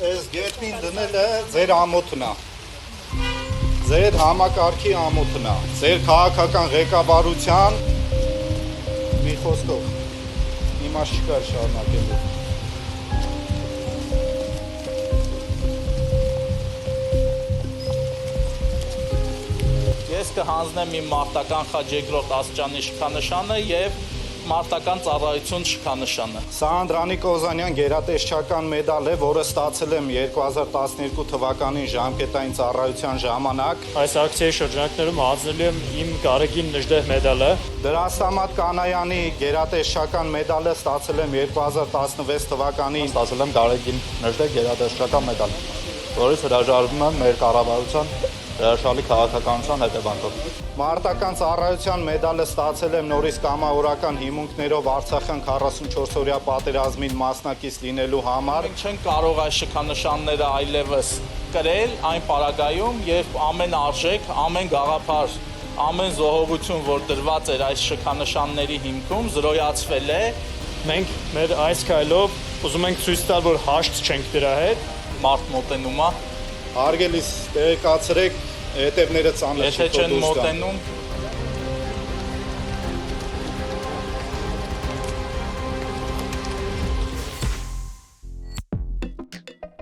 Այս գետնին դնել է ձեր ամոթն է, ձեր համակարգի ամոթն է, ձեր քաղաքական ղեկավարության մի խոսքով իմաստ չկար շարունակելու։ Ես կհանձնեմ իմ մարտական խաչ երկրորդ աստիճանի շքանշանը եւ մարտական ծառայություն շքանշանը։ Սա Անդրանիկ Օզանյան գերատեսչական մեդալ է, որը ստացել եմ 2012 թվականին ժամկետային ծառայության ժամանակ։ Այս ակցիայի շրջանակներում հանձնելու եմ իմ Գարեգին Նժդեհ մեդալը։ Դրաստամատ Կանայանի գերատեսչական մեդալը ստացել եմ 2016 թվականին։ Ստացել եմ Գարեգին Նժդեհ գերատեսչական մեդալ, որից հրաժարվում եմ մեր կառավարության հրաշալի քաղաքականության հետևանքով։ Մարտական ծառայության մեդալը ստացել եմ նորից կամավորական հիմունքներով Արցախյան 44-օրյա պատերազմին մասնակից լինելու համար։ Մենք չենք կարող այս շքանշանները այլևս կրել այն պարագայում, երբ ամեն արժեք, ամեն գաղափար, ամեն զոհողություն, որ դրված էր այս շքանշանների հիմքում, զրոյացվել է։ Մենք մեր այս քայլով ուզում ենք ցույց տալ, որ հաշտ չենք դրա հետ։ Մարտ մոտենում է։ Հարգելիս տեղեկացրեք հետևները ծանր Եթե չեն մոտենում,